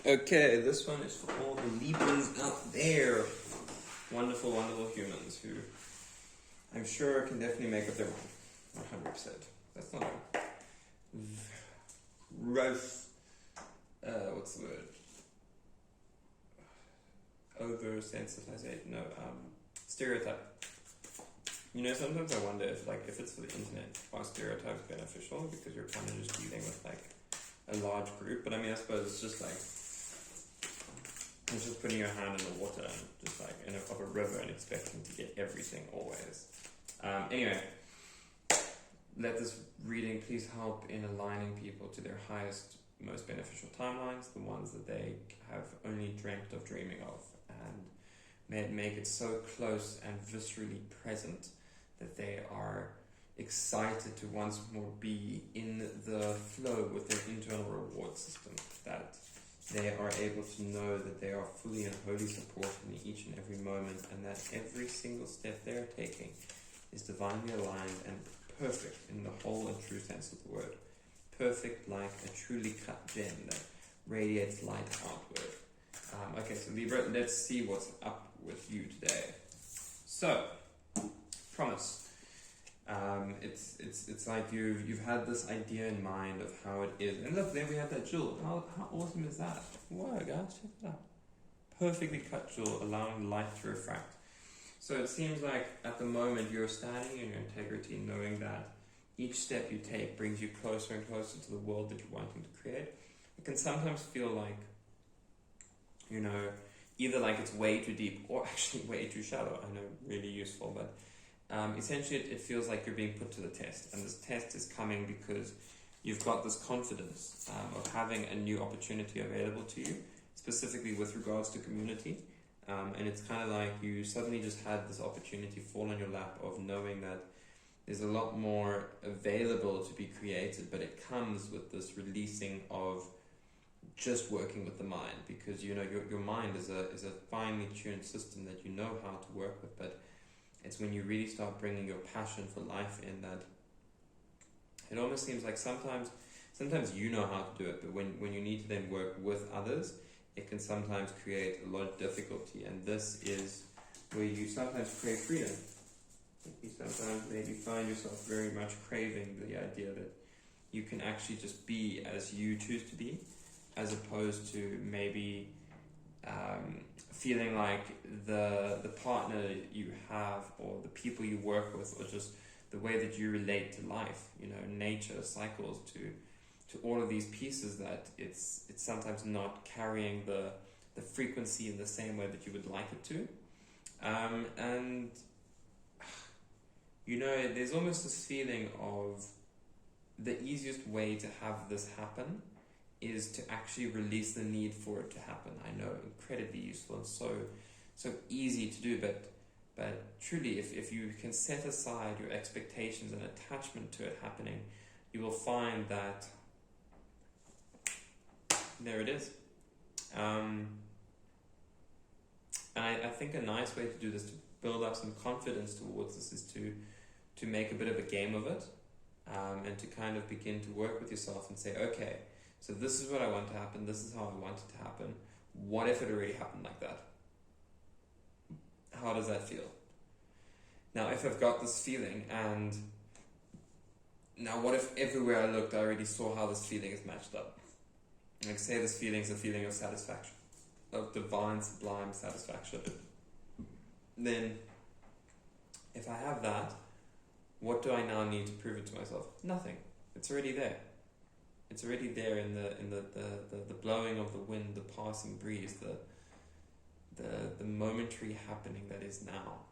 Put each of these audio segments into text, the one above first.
Okay, this one is for all the Libras out there. Wonderful, wonderful humans who I'm sure can definitely make up their mind. 100%. That's not a gross, what's the word? Oversensitization, no, stereotype. You know, sometimes I wonder if it's for the internet, are stereotypes beneficial because you're kind of just dealing with a large group? But I mean, I suppose it's just it's just putting your hand in the water and just of a river and expecting to get everything always. Anyway, let this reading please help in aligning people to their highest, most beneficial timelines, the ones that they have only dreamt of dreaming of, and may it make it so close and viscerally present that they are excited to once more be in the flow with their internal reward system, that they are able to know that they are fully and wholly supported in each and every moment, and that every single step they are taking is divinely aligned and perfect in the whole and true sense of the word. Perfect like a truly cut gem that radiates light outward. Okay, so Libra, let's see what's up with you today. So, promise. It's like you've had this idea in mind of how it is. And look, there we have that jewel. How awesome is that? Whoa, guys, check it out. Perfectly cut jewel, allowing light to refract. So it seems like at the moment you're standing in your integrity, knowing that each step you take brings you closer and closer to the world that you're wanting to create. It can sometimes feel like, either like it's way too deep or actually way too shallow. I know, really useful, but essentially it feels like you're being put to the test. And this test is coming because you've got this confidence of having a new opportunity available to you, specifically with regards to community. And it's kind of like you suddenly just had this opportunity fall on your lap of knowing that there's a lot more available to be created, but it comes with this releasing of just working with the mind, because your mind is a finely tuned system that you know how to work with, but it's when you really start bringing your passion for life in that it almost seems like sometimes you know how to do it, but when you need to then work with others, it can sometimes create a lot of difficulty. And this is where you sometimes crave freedom. You sometimes maybe find yourself very much craving the idea that you can actually just be as you choose to be, as opposed to maybe feeling like the partner you have or the people you work with or just the way that you relate to life, nature, cycles, to all of these pieces, that it's sometimes not carrying the frequency in the same way that you would like it to. And there's almost this feeling of the easiest way to have this happen is to actually release the need for it to happen. I know, incredibly useful and so easy to do, but truly, if you can set aside your expectations and attachment to it happening, you will find that there it is. And I think a nice way to do this, to build up some confidence towards this, is to make a bit of a game of it, and to kind of begin to work with yourself and say, okay, so this is what I want to happen, this is how I want it to happen. What if it already happened like that? How does that feel? Now, if I've got this feeling, and now what if everywhere I looked I already saw how this feeling is matched up? Like, say this feeling is a feeling of satisfaction, of divine, sublime satisfaction. Then, if I have that, what do I now need to prove it to myself? Nothing. It's already there. It's already there in the blowing of the wind, the passing breeze, the momentary happening that is now.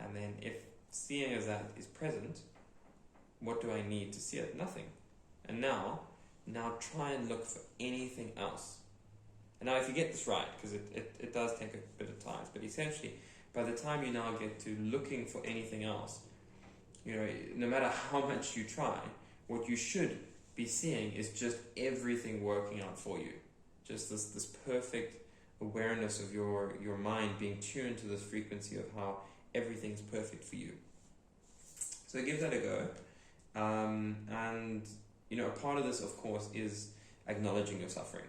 And then if seeing as that is present, what do I need to see it? Nothing. And now try and look for anything else. And now if you get this right, because it does take a bit of time, but essentially, by the time you now get to looking for anything else, no matter how much you try, what you should be seeing is just everything working out for you. Just this perfect awareness of your mind being tuned to this frequency of how everything's perfect for you. So give that a go. And a part of this, of course, is acknowledging your suffering.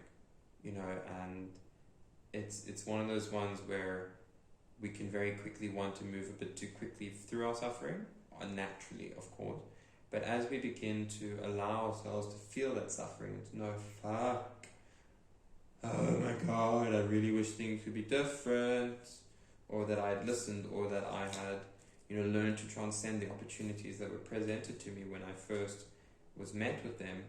and it's one of those ones where we can very quickly want to move a bit too quickly through our suffering, naturally, of course. But as we begin to allow ourselves to feel that suffering, to know, fuck, oh my God, I really wish things could be different, or that I had listened, or that I had, learned to transcend the opportunities that were presented to me when I first was met with them.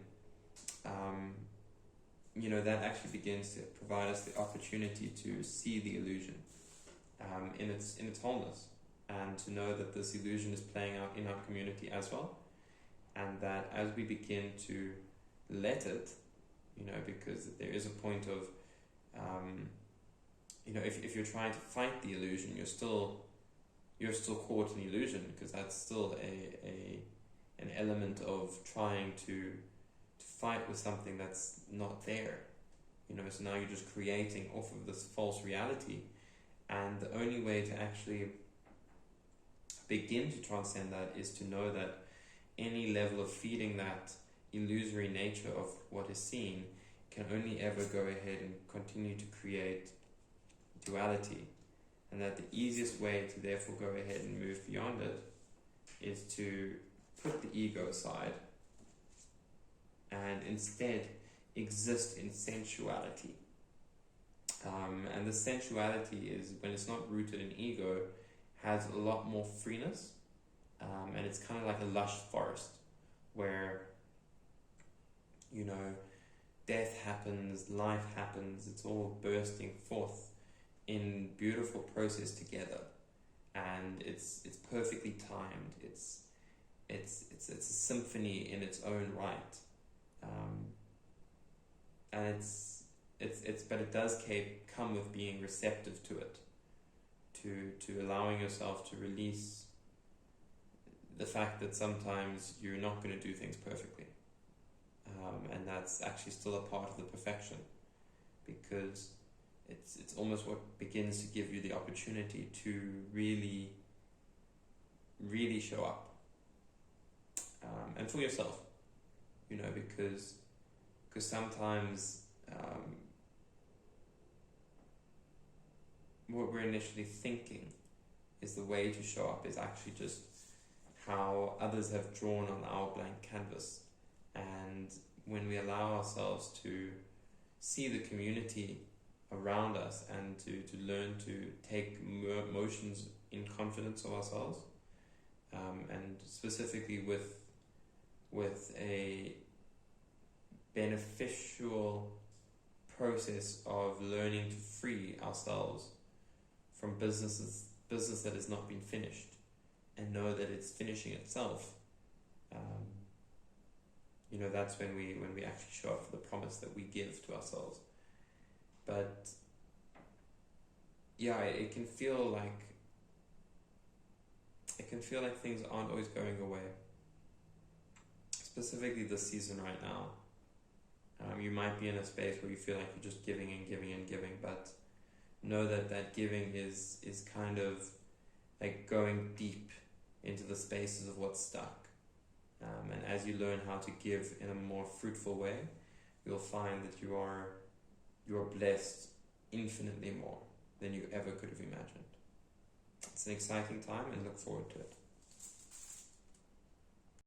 That actually begins to provide us the opportunity to see the illusion in its wholeness, and to know that this illusion is playing out in our community as well, and that as we begin to let it, because there is a point of, if you're trying to fight the illusion, you're still caught in illusion, because that's still an element of trying to fight with something that's not there. So now you're just creating off of this false reality, and the only way to actually begin to transcend that is to know that any level of feeding that illusory nature of what is seen can only ever go ahead and continue to create duality, and that the easiest way to therefore go ahead and move beyond it is to put the ego aside and instead exist in sensuality. And the sensuality is, when it's not rooted in ego, has a lot more freeness, and it's kind of like a lush forest where death happens, life happens, it's all bursting forth in beautiful process together, and it's perfectly timed. It's a symphony in its own right, and but it does come with being receptive to it, to allowing yourself to release the fact that sometimes you're not going to do things perfectly, and that's actually still a part of the perfection, because it's almost what begins to give you the opportunity to really, really show up, and for yourself, because sometimes what we're initially thinking is the way to show up is actually just how others have drawn on our blank canvas. And when we allow ourselves to see the community around us and to learn to take motions in confidence of ourselves, and specifically with a beneficial process of learning to free ourselves from business that has not been finished, and know that it's finishing itself. That's when we actually show up for the promise that we give to ourselves. But yeah, it can feel like things aren't always going away. Specifically this season right now. You might be in a space where you feel like you're just giving and giving and giving, but know that giving is kind of like going deep into the spaces of what's stuck. And as you learn how to give in a more fruitful way, you'll find that you are blessed infinitely more than you ever could have imagined. It's an exciting time, and look forward to it.